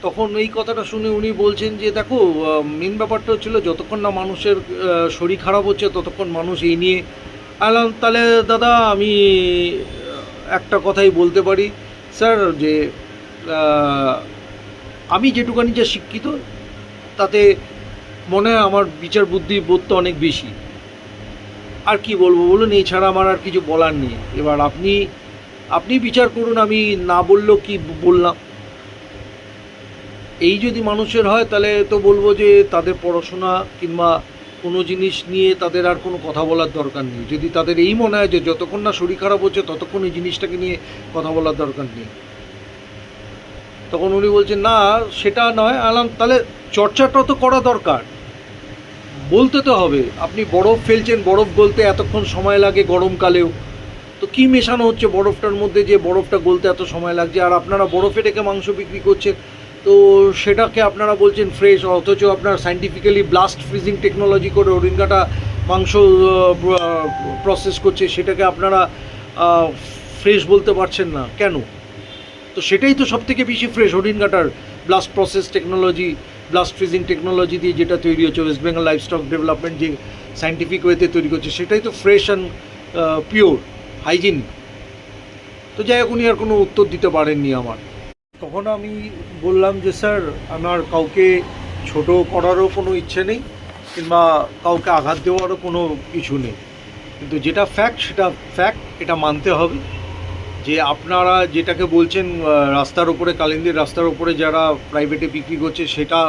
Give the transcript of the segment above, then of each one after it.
তখন এই কথাটা শুনে উনি বলছেন যে দেখো, মেন ব্যাপারটা হচ্ছিল যতক্ষণ না মানুষের শরীর খারাপ হচ্ছে ততক্ষণ মানুষ এই নিয়ে আলাম। তাহলে দাদা আমি একটা কথাই বলতে পারি স্যার, যে আহ, আমি যেটুকানি যা শিক্ষিত তাতে মনে হয় আমার বিচার বুদ্ধি বোধটা অনেক বেশি। আর কি বলবো বলুন, এছাড়া আমার আর কিছু বলার নেই। এবার আপনি আপনি বিচার করুন, আমি না বললেও কি বললাম। এই যদি মানুষের হয় তাহলে তো বলবো যে তাদের পড়াশোনা কিংবা কোনো জিনিস নিয়ে তাদের আর কোনো কথা বলার দরকার নেই। যদি তাদের এই মনে হয় যে যতক্ষণ না শরীর খারাপ হচ্ছে ততক্ষণ এই জিনিসটাকে নিয়ে কথা বলার দরকার নেই, তখন উনি বলছেন না সেটা নয়। আলাম তাহলে চর্চাটা তো করা দরকার, বলতে তো হবে। আপনি বরফ ফেলছেন, বরফ গলতে এতক্ষণ সময় লাগে গরমকালেও, তো কী মেশানো হচ্ছে বরফটার মধ্যে যে বরফটা গলতে এত সময় লাগছে? আর আপনারা বরফে রেখে মাংস বিক্রি করছেন, তো সেটাকে আপনারা বলছেন ফ্রেশ, অথচ আপনার সায়েন্টিফিক্যালি ব্লাস্ট ফ্রিজিং টেকনোলজি করে হরিণঘাটা মাংস প্রসেস করছে, সেটাকে আপনারা ফ্রেশ বলতে পারছেন না কেন? তো সেটাই তো সবথেকে বেশি ফ্রেশ, হরিণঘাটার blast process technology, blast freezing technology দিয়ে যেটা তৈরি হচ্ছে, ওয়েস্ট বেঙ্গল লাইভস্টক ডেভেলপমেন্ট যে সায়েন্টিফিক ওয়েতে তৈরি করছে, সেটাই তো ফ্রেশ অ্যান্ড পিওর, হাইজিন। তো যাই হোক, উনি আর কোনো উত্তর দিতে পারেননি আমার। তখন আমি বললাম যে স্যার, আমার কাউকে ছোট করারও কোনো ইচ্ছে নেই কিংবা কাউকে আঘাত দেওয়ারও কোনো কিছু নেই, কিন্তু যেটা ফ্যাক্ট সেটা ফ্যাক্ট, এটা মানতে হবে। যে আপনারা যেটাকে বলছেন রাস্তার ওপরে, কালিন্দির রাস্তার ওপরে যারা প্রাইভেটে বিক্রি করছে সেটা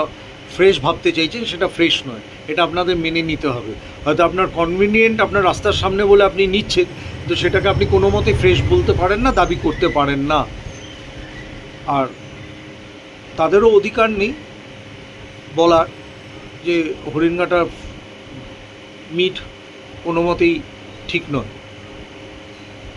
ফ্রেশ ভাবতে চাইছেন, সেটা ফ্রেশ নয়, এটা আপনাদের মেনে নিতে হবে। হয়তো আপনার কনভিনিয়েন্ট আপনার রাস্তার সামনে বলে আপনি নিচ্ছেন, তো সেটাকে আপনি কোনো মতে ফ্রেশ বলতে পারেন না, দাবি করতে পারেন না। আর তাদেরও অধিকার নেই বলার যে হরিণঘাটার মিট কোনো মতেই ঠিক নয়।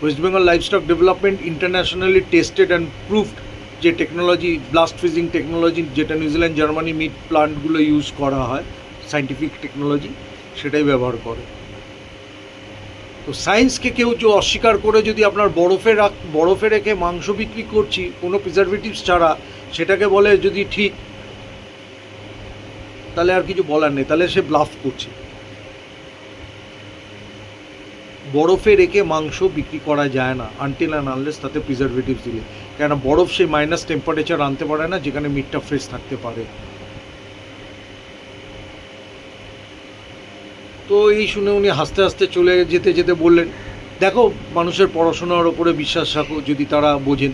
West Bengal livestock development internationally tested and proved যে টেকনোলজি, ব্লাস্ট ফ্রিজিং টেকনোলজি, যেটা নিউজিল্যান্ড জার্মানি মিট প্লান্টগুলো ইউজ করা হয়, সায়েন্টিফিক টেকনোলজি, সেটাই ব্যবহার করে। তো সায়েন্সকে কেউ যে অস্বীকার করে যদি আপনার বরফে রেখে মাংস বিক্রি করছি কোনো প্রিজারভেটিভস ছাড়া, সেটাকে বলে যদি ঠিক, তাহলে আর কিছু বলার নেই, তাহলে সে ব্লাফ করছে। বরফে রেখে মাংস বিক্রি করা যায় না আনটিল অ্যান্ড আনলেস তাতে প্রিজারভেটিভস দিলে, কেন বরফ সেই মাইনাস টেম্পারেচার আনতে পারে না যেখানে মিটটা ফ্রেশ থাকতে পারে। তো এই শুনে উনি হাসতে হাসতে চলে যেতে যেতে বললেন, দেখো মানুষের পড়াশোনার ওপরে বিশ্বাস রাখো, যদি তারা বোঝেন।